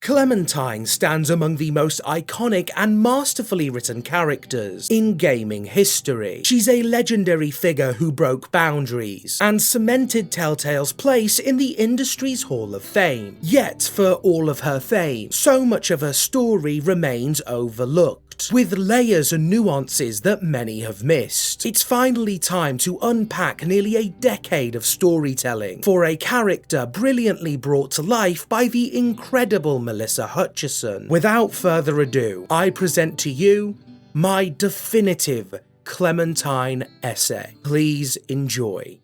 Clementine stands among the most iconic and masterfully written characters in gaming history. She's a legendary figure who broke boundaries and cemented Telltale's place in the industry's Hall of Fame. Yet, for all of her fame, so much of her story remains overlooked, with layers and nuances that many have missed. It's finally time to unpack nearly a decade of storytelling for a character brilliantly brought to life by the incredible Melissa Hutchison. Without further ado, I present to you my definitive Clementine essay. Please enjoy.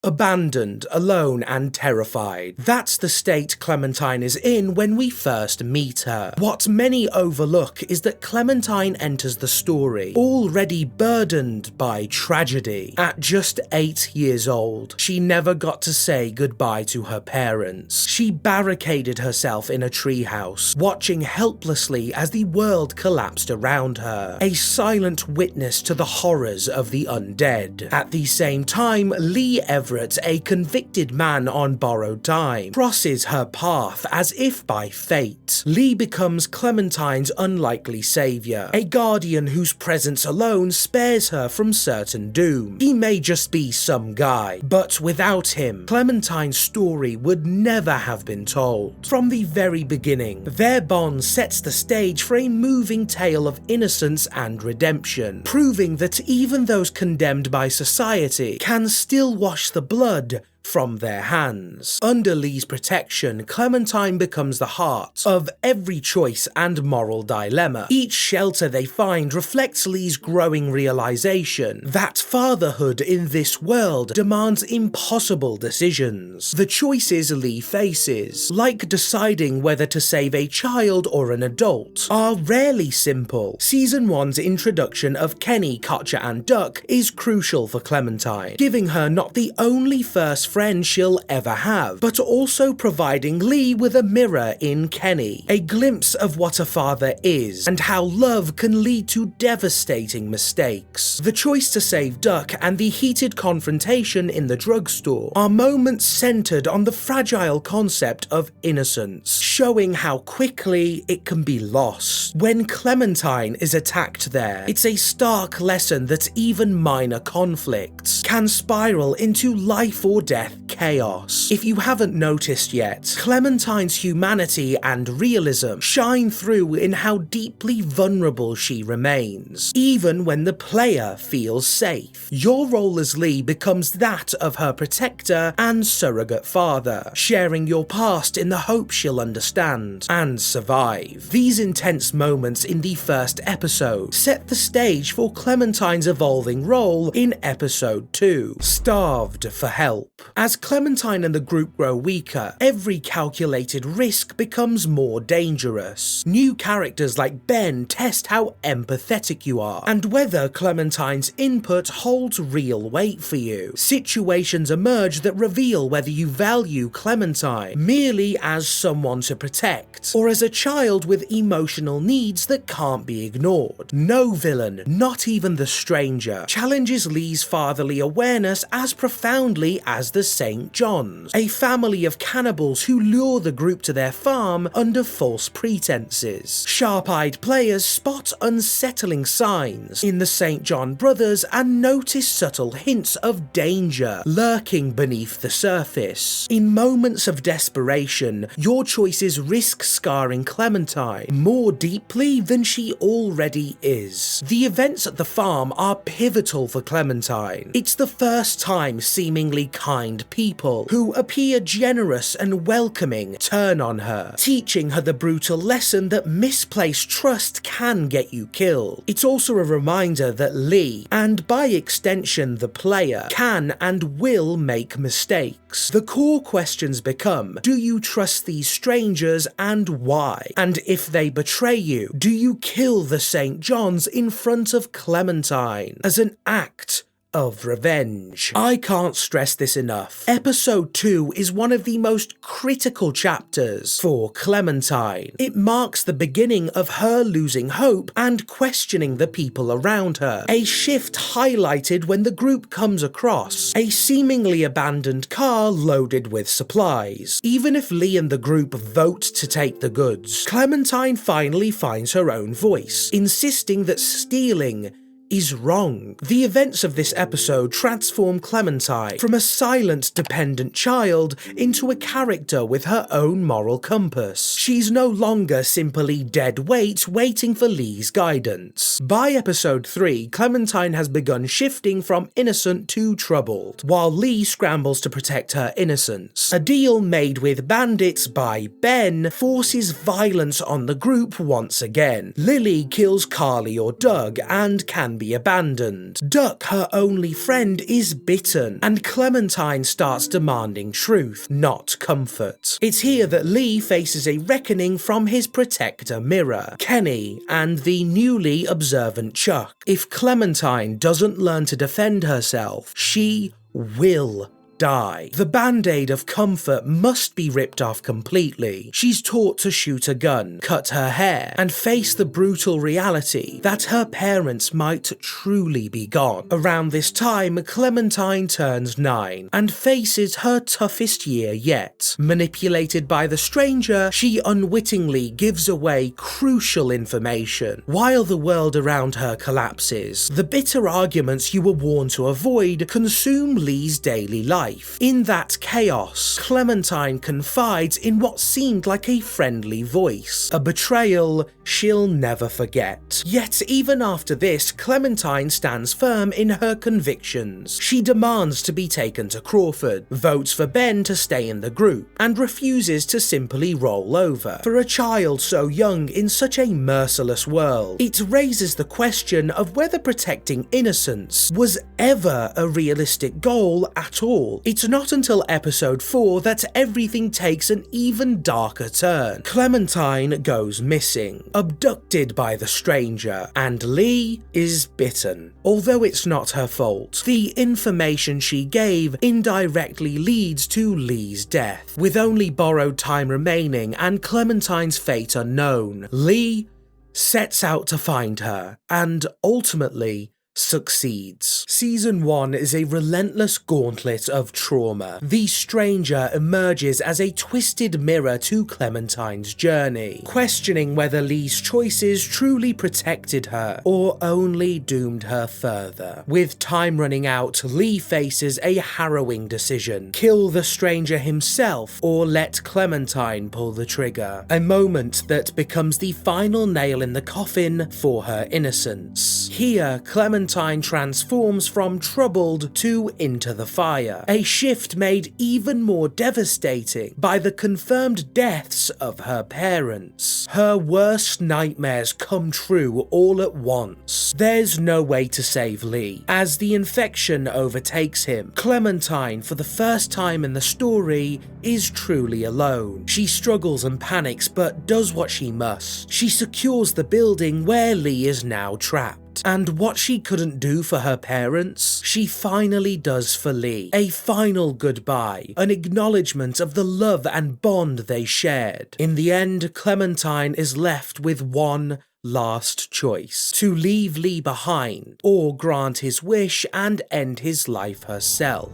Abandoned, alone and terrified. That's the state Clementine is in when we first meet her. What many overlook is that Clementine enters the story already burdened by tragedy. At just 8 years old, she never got to say goodbye to her parents. She barricaded herself in a treehouse, watching helplessly as the world collapsed around her, a silent witness to the horrors of the undead. At the same time, Lee Everett, a convicted man on borrowed time, crosses her path as if by fate. Lee becomes Clementine's unlikely savior, a guardian whose presence alone spares her from certain doom. He may just be some guy, but without him, Clementine's story would never have been told. From the very beginning, their bond sets the stage for a moving tale of innocence and redemption, proving that even those condemned by society can still wash the blood from their hands. Under Lee's protection, Clementine becomes the heart of every choice and moral dilemma. Each shelter they find reflects Lee's growing realization that fatherhood in this world demands impossible decisions. The choices Lee faces, like deciding whether to save a child or an adult, are rarely simple. Season 1's introduction of Kenny, Kotcha and Duck is crucial for Clementine, giving her not the only first friend she'll ever have, but also providing Lee with a mirror in Kenny, a glimpse of what a father is and how love can lead to devastating mistakes. The choice to save Duck and the heated confrontation in the drugstore are moments centered on the fragile concept of innocence, showing how quickly it can be lost. When Clementine is attacked there, it's a stark lesson that even minor conflicts can spiral into life or death chaos. If you haven't noticed yet, Clementine's humanity and realism shine through in how deeply vulnerable she remains, even when the player feels safe. Your role as Lee becomes that of her protector and surrogate father, sharing your past in the hope she'll understand and survive. These intense moments in the first episode set the stage for Clementine's evolving role in episode 2, Starved for Help. As Clementine and the group grow weaker, every calculated risk becomes more dangerous. New characters like Ben test how empathetic you are and whether Clementine's input holds real weight for you. Situations emerge that reveal whether you value Clementine merely as someone to protect or as a child with emotional needs that can't be ignored. No villain, not even the stranger, challenges Lee's fatherly awareness as profoundly as the St. John's, a family of cannibals who lure the group to their farm under false pretenses. Sharp-eyed players spot unsettling signs in the St. John brothers and notice subtle hints of danger lurking beneath the surface. In moments of desperation, your choices risk scarring Clementine more deeply than she already is. The events at the farm are pivotal for Clementine. It's the first time seemingly kind people who appear generous and welcoming turn on her, teaching her the brutal lesson that misplaced trust can get you killed. It's also a reminder that Lee, and by extension the player, can and will make mistakes. The core questions become, do you trust these strangers and why? And if they betray you, do you kill the St. John's in front of Clementine as an act of revenge. I can't stress this enough. Episode 2 is one of the most critical chapters for Clementine. It marks the beginning of her losing hope and questioning the people around her. A shift highlighted when the group comes across a seemingly abandoned car loaded with supplies. Even if Lee and the group vote to take the goods, Clementine finally finds her own voice, insisting that stealing is wrong. The events of this episode transform Clementine from a silent, dependent child into a character with her own moral compass. She's no longer simply dead weight waiting for Lee's guidance. By episode 3, Clementine has begun shifting from innocent to troubled, while Lee scrambles to protect her innocence. A deal made with bandits by Ben forces violence on the group once again. Lily kills Carly or Doug and can be abandoned. Duck, her only friend, is bitten, and Clementine starts demanding truth, not comfort. It's here that Lee faces a reckoning from his protector Mirror, Kenny, and the newly observant Chuck. If Clementine doesn't learn to defend herself, she will die. The band-aid of comfort must be ripped off completely. She's taught to shoot a gun, cut her hair, and face the brutal reality that her parents might truly be gone. Around this time, Clementine turns 9 and faces her toughest year yet. Manipulated by the stranger, she unwittingly gives away crucial information. While the world around her collapses, the bitter arguments you were warned to avoid consume Lee's daily life. In that chaos, Clementine confides in what seemed like a friendly voice, a betrayal she'll never forget. Yet even after this, Clementine stands firm in her convictions. She demands to be taken to Crawford, votes for Ben to stay in the group, and refuses to simply roll over. For a child so young in such a merciless world, it raises the question of whether protecting innocence was ever a realistic goal at all. It's not until episode 4 that everything takes an even darker turn. Clementine goes missing, abducted by the stranger, and Lee is bitten. Although it's not her fault, the information she gave indirectly leads to Lee's death. With only borrowed time remaining and Clementine's fate unknown, Lee sets out to find her, and ultimately succeeds. Season 1 is a relentless gauntlet of trauma. The stranger emerges as a twisted mirror to Clementine's journey, questioning whether Lee's choices truly protected her or only doomed her further. With time running out, Lee faces a harrowing decision: kill the stranger himself or let Clementine pull the trigger. A moment that becomes the final nail in the coffin for her innocence. Here, Clementine transforms from troubled to into the fire, a shift made even more devastating by the confirmed deaths of her parents. Her worst nightmares come true all at once. There's no way to save Lee, as the infection overtakes him. Clementine, for the first time in the story, is truly alone. She struggles and panics, but does what she must. She secures the building where Lee is now trapped. And what she couldn't do for her parents, she finally does for Lee. A final goodbye, an acknowledgement of the love and bond they shared. In the end, Clementine is left with one last choice: to leave Lee behind, or grant his wish and end his life herself.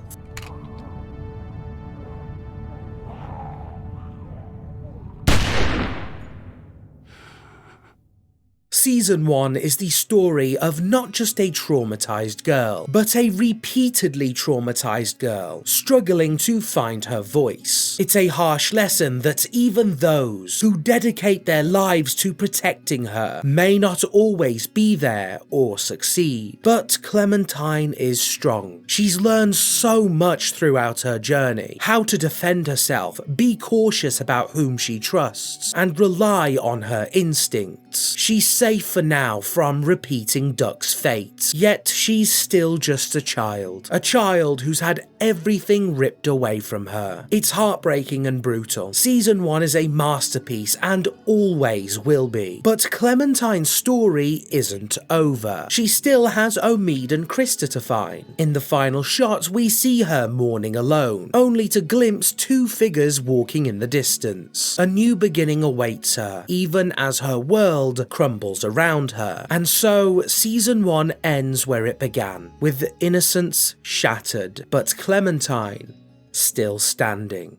Season 1 is the story of not just a traumatized girl, but a repeatedly traumatized girl struggling to find her voice. It's a harsh lesson that even those who dedicate their lives to protecting her may not always be there or succeed. But Clementine is strong. She's learned so much throughout her journey: how to defend herself, be cautious about whom she trusts, and rely on her instinct. regrets. She's safe for now from repeating Duck's fate, yet she's still just a child who's had everything ripped away from her. It's heartbreaking and brutal. Season 1 is a masterpiece and always will be. But Clementine's story isn't over. She still has Omid and Krista to find. In the final shot, we see her mourning alone, only to glimpse two figures walking in the distance. A new beginning awaits her, even as her world crumbles around her. And so, Season 1 ends where it began, with Innocence shattered, but Clementine still standing.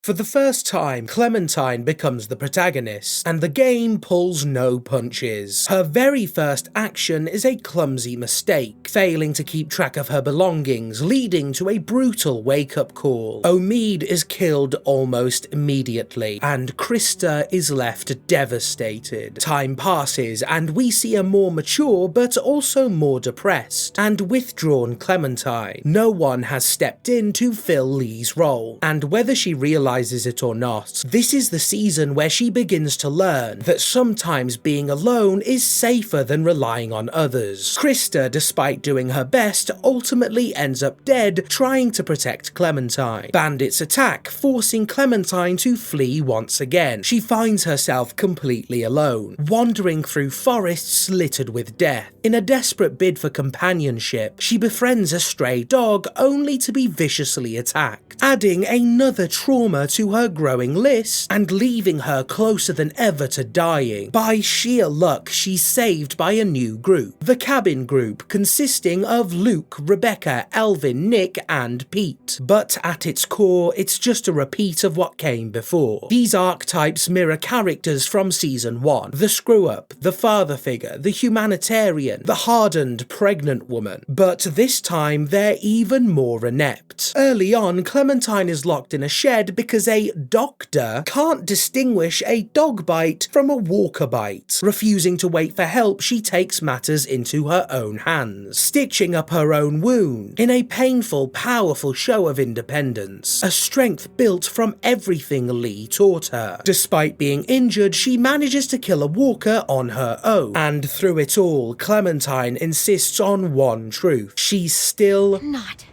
For the first time, Clementine becomes the protagonist, and the game pulls no punches. Her very first action is a clumsy mistake, failing to keep track of her belongings, leading to a brutal wake-up call. Omid is killed almost immediately, and Krista is left devastated. Time passes, and we see a more mature but also more depressed and withdrawn Clementine. No one has stepped in to fill Lee's role, and whether she realizes it or not, this is the season where she begins to learn that sometimes being alone is safer than relying on others. Krista, despite doing her best, ultimately ends up dead trying to protect Clementine. Bandits attack, forcing Clementine to flee once again. She finds herself completely alone, wandering through forests littered with death. In a desperate bid for companionship, she befriends a stray dog only to be viciously attacked, adding another trauma to her growing list and leaving her closer than ever to dying. By sheer luck, she's saved by a new group, the Cabin Group, consisting of Luke, Rebecca, Elvin, Nick, and Pete. But at its core, it's just a repeat of what came before. These archetypes mirror characters from Season 1, the screw-up, the father figure, the humanitarian, the hardened pregnant woman. But this time, they're even more inept. Early on, Clementine is locked in a shed because a doctor can't distinguish a dog bite from a walker bite. Refusing to wait for help, she takes matters into her own hands, stitching up her own wound in a painful, powerful show of independence, a strength built from everything Lee taught her. Despite being injured, she manages to kill a walker on her own, and through it all, Clementine insists on one truth: she's still not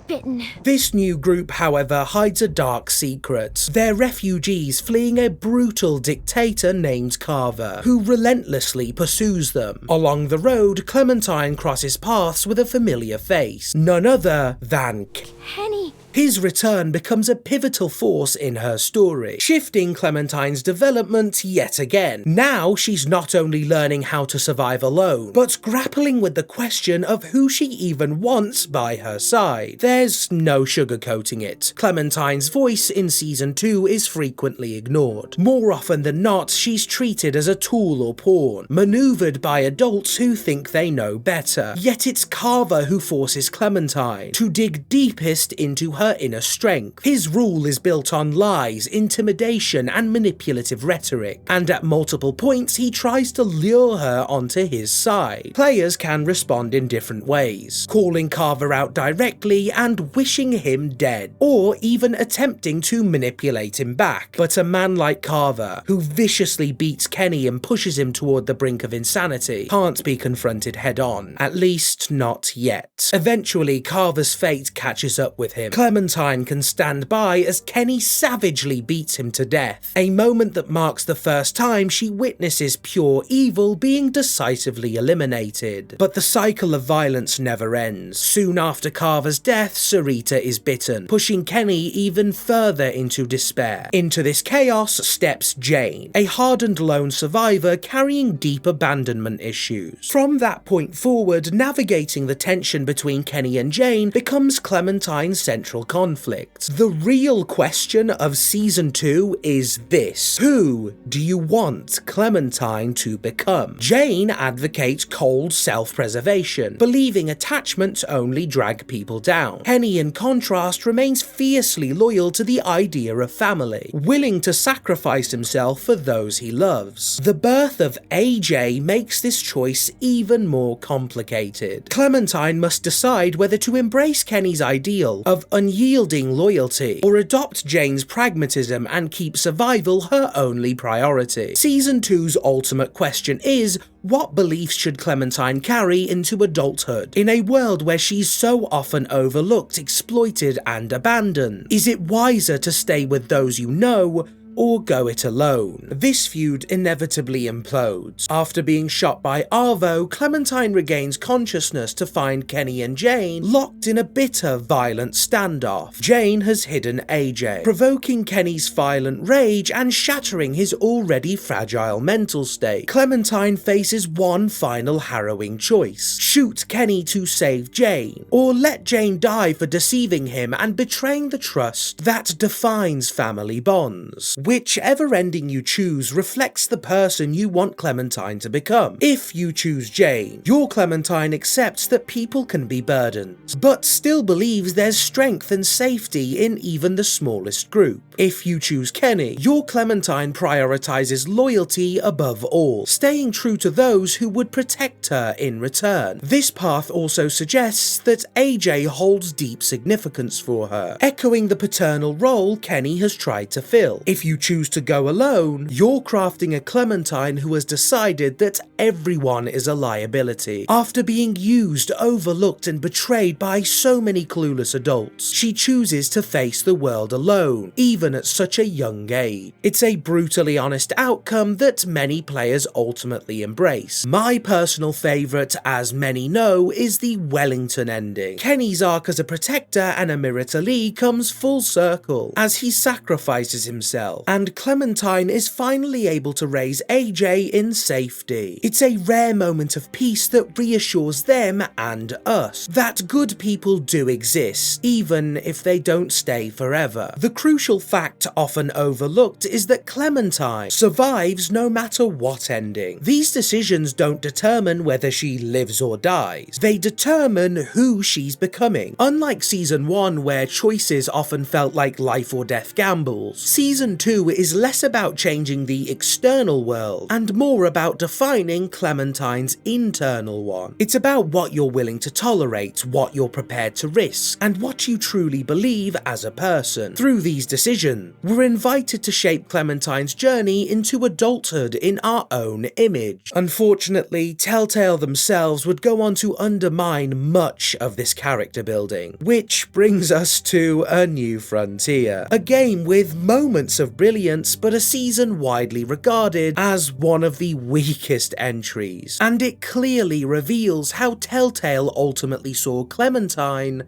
bitten. This new group, however, hides a dark secret. They're refugees fleeing a brutal dictator named Carver, who relentlessly pursues them. Along the road, Clementine crosses paths with a familiar face, none other than Kenny. His return becomes a pivotal force in her story, shifting Clementine's development yet again. Now she's not only learning how to survive alone, but grappling with the question of who she even wants by her side. There's no sugarcoating it. Clementine's voice in Season 2 is frequently ignored. More often than not, she's treated as a tool or pawn, maneuvered by adults who think they know better. Yet it's Carver who forces Clementine to dig deepest into her inner strength. His rule is built on lies, intimidation, and manipulative rhetoric, and at multiple points he tries to lure her onto his side. Players can respond in different ways, calling Carver out directly and wishing him dead, or even attempting to manipulate him back. But a man like Carver, who viciously beats Kenny and pushes him toward the brink of insanity, can't be confronted head-on, at least not yet. Eventually, Carver's fate catches up with him. Clementine can stand by as Kenny savagely beats him to death, a moment that marks the first time she witnesses pure evil being decisively eliminated. But the cycle of violence never ends. Soon after Carver's death, Sarita is bitten, pushing Kenny even further into despair. Into this chaos steps Jane, a hardened lone survivor carrying deep abandonment issues. From that point forward, navigating the tension between Kenny and Jane becomes Clementine's central conflict. The real question of Season 2 is this: who do you want Clementine to become? Jane advocates cold self-preservation, believing attachments only drag people down. Kenny, in contrast, remains fiercely loyal to the idea of family, willing to sacrifice himself for those he loves. The birth of AJ makes this choice even more complicated. Clementine must decide whether to embrace Kenny's ideal of unyielding loyalty, or adopt Jane's pragmatism and keep survival her only priority. Season 2's ultimate question is, what beliefs should Clementine carry into adulthood, in a world where she's so often overlooked, exploited, and abandoned? Is it wiser to stay with those you know, or go it alone? This feud inevitably implodes. After being shot by Arvo, Clementine regains consciousness to find Kenny and Jane locked in a bitter, violent standoff. Jane has hidden AJ, provoking Kenny's violent rage and shattering his already fragile mental state. Clementine faces one final harrowing choice: shoot Kenny to save Jane, or let Jane die for deceiving him and betraying the trust that defines family bonds. Whichever ending you choose reflects the person you want Clementine to become. If you choose Jane, your Clementine accepts that people can be burdens, but still believes there's strength and safety in even the smallest group. If you choose Kenny, your Clementine prioritizes loyalty above all, staying true to those who would protect her in return. This path also suggests that AJ holds deep significance for her, echoing the paternal role Kenny has tried to fill. If you choose to go alone, you're crafting a Clementine who has decided that everyone is a liability. After being used, overlooked, and betrayed by so many clueless adults, she chooses to face the world alone, even at such a young age. It's a brutally honest outcome that many players ultimately embrace. My personal favourite, as many know, is the Wellington ending. Kenny's arc as a protector and a mirror to Lee comes full circle, as he sacrifices himself, and Clementine is finally able to raise AJ in safety. It's a rare moment of peace that reassures them and us that good people do exist, even if they don't stay forever. The crucial fact often overlooked is that Clementine survives no matter what ending. These decisions don't determine whether she lives or dies, they determine who she's becoming. Unlike Season 1, where choices often felt like life or death gambles, Season 2 is less about changing the external world and more about defining Clementine's internal one. It's about what you're willing to tolerate, what you're prepared to risk, and what you truly believe as a person. Through these decisions, we're invited to shape Clementine's journey into adulthood in our own image. Unfortunately, Telltale themselves would go on to undermine much of this character building, which brings us to A New Frontier, a game with moments of brilliance but a season widely regarded as one of the weakest entries, and it clearly reveals how Telltale ultimately saw Clementine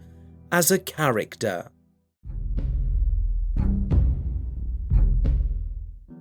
as a character.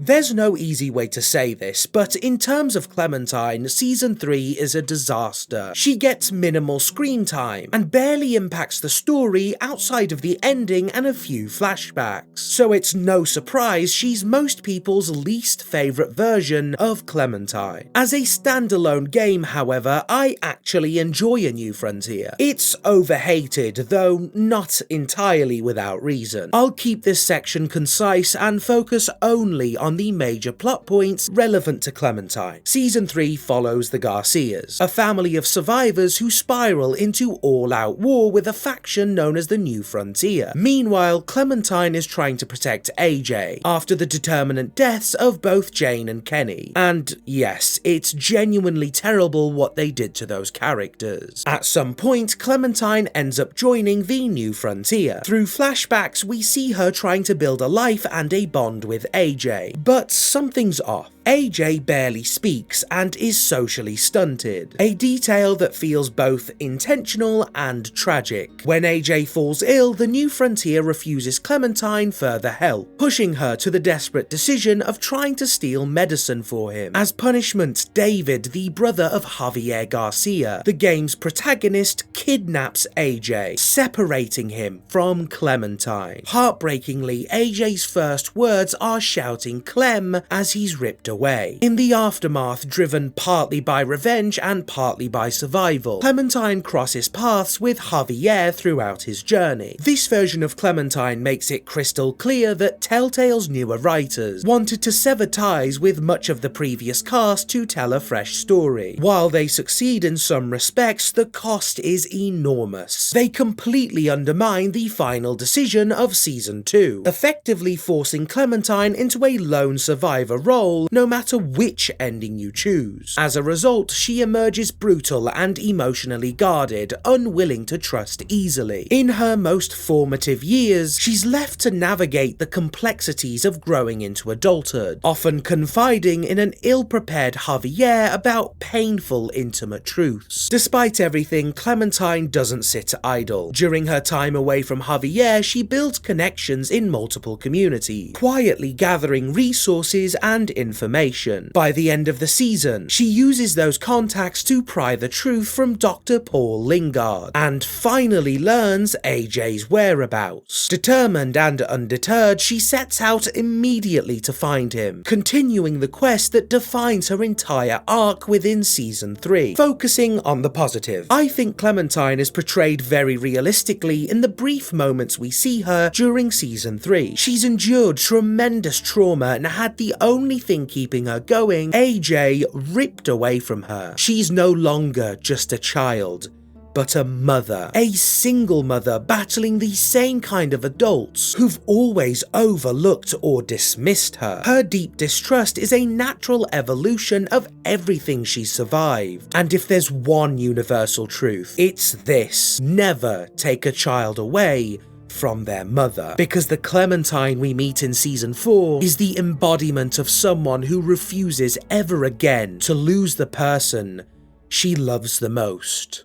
There's no easy way to say this, but in terms of Clementine, Season 3 is a disaster. She gets minimal screen time, and barely impacts the story outside of the ending and a few flashbacks. So it's no surprise she's most people's least favourite version of Clementine. As a standalone game, however, I actually enjoy A New Frontier. It's overhated, though not entirely without reason. I'll keep this section concise and focus only on the major plot points relevant to Clementine. Season 3 follows the Garcias, a family of survivors who spiral into all-out war with a faction known as the New Frontier. Meanwhile, Clementine is trying to protect AJ after the determinant deaths of both Jane and Kenny. And yes, it's genuinely terrible what they did to those characters. At some point, Clementine ends up joining the New Frontier. Through flashbacks, we see her trying to build a life and a bond with AJ. But something's off. AJ barely speaks and is socially stunted, a detail that feels both intentional and tragic. When AJ falls ill, the New Frontier refuses Clementine further help, pushing her to the desperate decision of trying to steal medicine for him. As punishment, David, the brother of Javier Garcia, the game's protagonist, kidnaps AJ, separating him from Clementine. Heartbreakingly, AJ's first words are shouting Clem as he's ripped away. In the aftermath, driven partly by revenge and partly by survival, Clementine crosses paths with Javier throughout his journey. This version of Clementine makes it crystal clear that Telltale's newer writers wanted to sever ties with much of the previous cast to tell a fresh story. While they succeed in some respects, the cost is enormous. They completely undermine the final decision of Season 2, effectively forcing Clementine into a lone survivor role no matter which ending you choose. As a result, she emerges brutal and emotionally guarded, unwilling to trust easily. In her most formative years, she's left to navigate the complexities of growing into adulthood, often confiding in an ill-prepared Javier about painful, intimate truths. Despite everything, Clementine doesn't sit idle. During her time away from Javier, she builds connections in multiple communities, quietly gathering resources and information. By the end of the season, she uses those contacts to pry the truth from Dr. Paul Lingard, and finally learns AJ's whereabouts. Determined and undeterred, she sets out immediately to find him, continuing the quest that defines her entire arc within Season 3, focusing on the positive. I think Clementine is portrayed very realistically in the brief moments we see her during Season 3. She's endured tremendous trauma and had the only thing keeping her going, AJ, ripped away from her. She's no longer just a child, but a mother. A single mother battling the same kind of adults who've always overlooked or dismissed her. Her deep distrust is a natural evolution of everything she's survived. And if there's one universal truth, it's this: never take a child away from their mother. Because the Clementine we meet in Season 4 is the embodiment of someone who refuses ever again to lose the person she loves the most.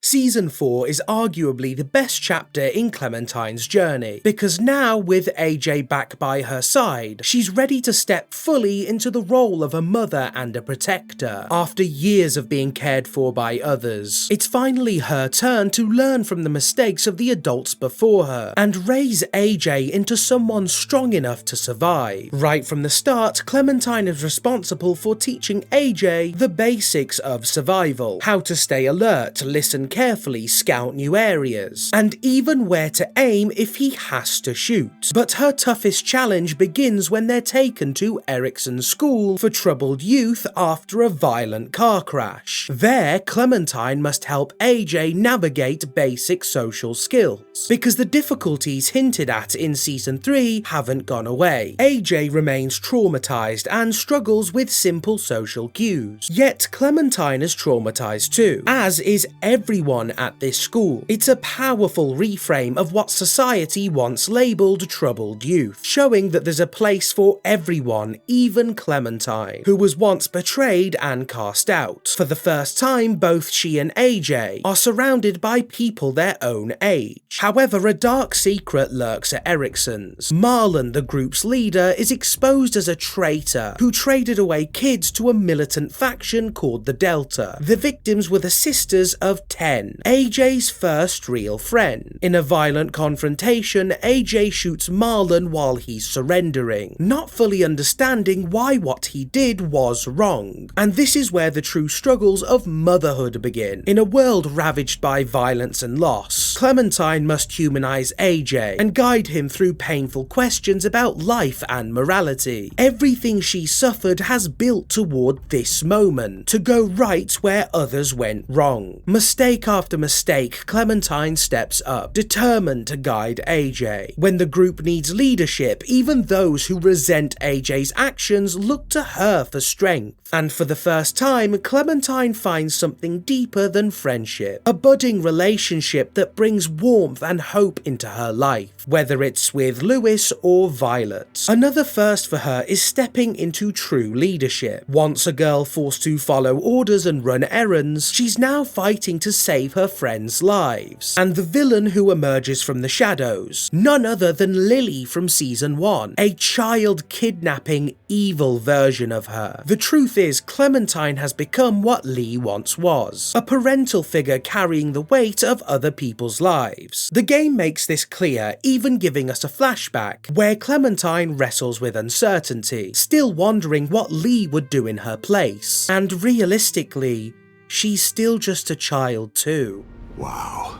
Season 4 is arguably the best chapter in Clementine's journey, because now, with AJ back by her side, she's ready to step fully into the role of a mother and a protector. After years of being cared for by others, it's finally her turn to learn from the mistakes of the adults before her, and raise AJ into someone strong enough to survive. Right from the start, Clementine is responsible for teaching AJ the basics of survival: how to stay alert, listen carefully, scout new areas, and even where to aim if he has to shoot. But her toughest challenge begins when they're taken to Erickson's school for troubled youth after a violent car crash. There, Clementine must help AJ navigate basic social skills, because the difficulties hinted at in Season 3 haven't gone away. AJ remains traumatized and struggles with simple social cues. Yet Clementine is traumatized too, as is everyone at this school. It's a powerful reframe of what society once labelled troubled youth, showing that there's a place for everyone, even Clementine, who was once betrayed and cast out. For the first time, both she and AJ are surrounded by people their own age. However, a dark secret lurks at Erickson's. Marlon, the group's leader, is exposed as a traitor who traded away kids to a militant faction called the Delta. The victims were the sisters of 10, AJ's first real friend. In a violent confrontation, AJ shoots Marlon while he's surrendering, not fully understanding why what he did was wrong. And this is where the true struggles of motherhood begin. In a world ravaged by violence and loss, Clementine must humanize AJ and guide him through painful questions about life and morality. Everything she suffered has built toward this moment, to go right where others went wrong. Mistake after mistake, Clementine steps up, determined to guide AJ. When the group needs leadership, even those who resent AJ's actions look to her for strength. And for the first time, Clementine finds something deeper than friendship, a budding relationship that brings warmth and hope into her life, whether it's with Lewis or Violet. Another first for her is stepping into true leadership. Once a girl forced to follow orders and run errands, she's now fighting to save save her friends' lives. And the villain who emerges from the shadows, none other than Lily from season 1, a child kidnapping evil version of her. The truth is, Clementine has become what Lee once was, a parental figure carrying the weight of other people's lives. The game makes this clear, even giving us a flashback where Clementine wrestles with uncertainty, still wondering what Lee would do in her place. And realistically, she's still just a child too. Wow.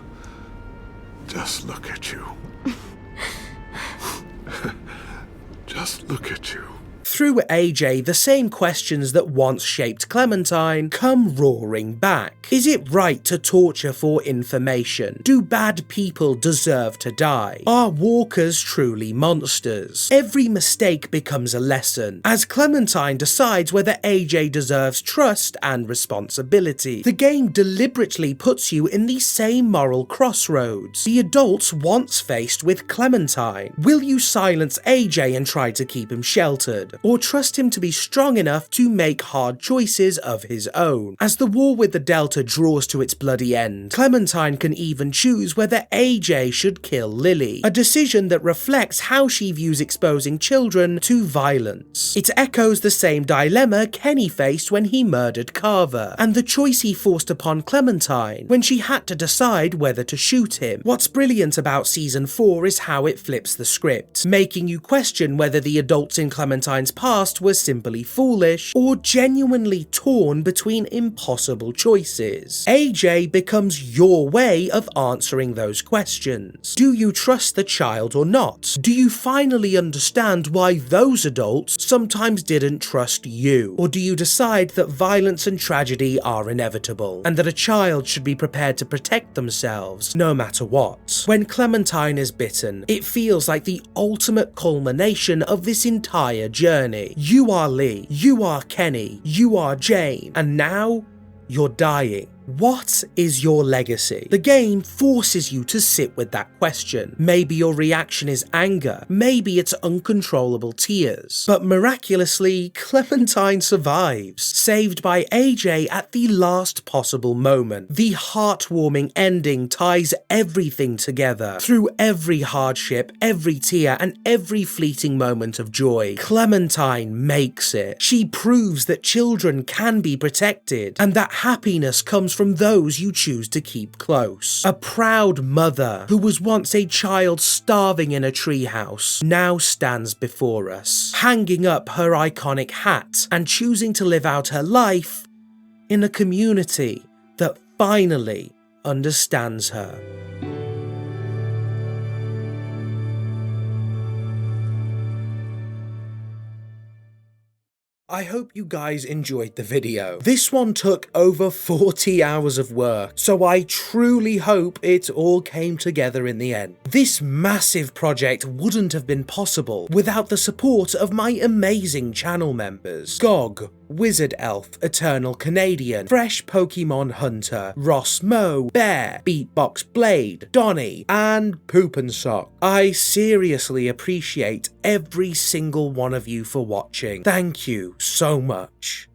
Just look at you. Just look at you. Through AJ, the same questions that once shaped Clementine come roaring back. Is it right to torture for information? Do bad people deserve to die? Are walkers truly monsters? Every mistake becomes a lesson, as Clementine decides whether AJ deserves trust and responsibility. The game deliberately puts you in the same moral crossroads the adults once faced with Clementine. Will you silence AJ and try to keep him sheltered? Or trust him to be strong enough to make hard choices of his own? As the war with the Delta draws to its bloody end, Clementine can even choose whether AJ should kill Lily, a decision that reflects how she views exposing children to violence. It echoes the same dilemma Kenny faced when he murdered Carver, and the choice he forced upon Clementine when she had to decide whether to shoot him. What's brilliant about season 4 is how it flips the script, making you question whether the adults in Clementine's past were simply foolish or genuinely torn between impossible choices. AJ becomes your way of answering those questions. Do you trust the child or not? Do you finally understand why those adults sometimes didn't trust you? Or do you decide that violence and tragedy are inevitable, and that a child should be prepared to protect themselves no matter what? When Clementine is bitten, it feels like the ultimate culmination of this entire journey. You are Lee, you are Kenny, you are Jane, and now you're dying. What is your legacy? The game forces you to sit with that question. Maybe your reaction is anger, maybe it's uncontrollable tears. But miraculously, Clementine survives, saved by AJ at the last possible moment. The heartwarming ending ties everything together. Through every hardship, every tear, and every fleeting moment of joy, Clementine makes it. She proves that children can be protected, and that happiness comes from those you choose to keep close. A proud mother who was once a child starving in a treehouse now stands before us, hanging up her iconic hat and choosing to live out her life in a community that finally understands her. I hope you guys enjoyed the video. This one took over 40 hours of work, so I truly hope it all came together in the end. This massive project wouldn't have been possible without the support of my amazing channel members: Gog, Wizard Elf, Eternal Canadian, Fresh Pokemon Hunter, Ross Moe, Bear, Beatbox Blade, Donnie, and Poop and Sock. I seriously appreciate every single one of you for watching. Thank you so much.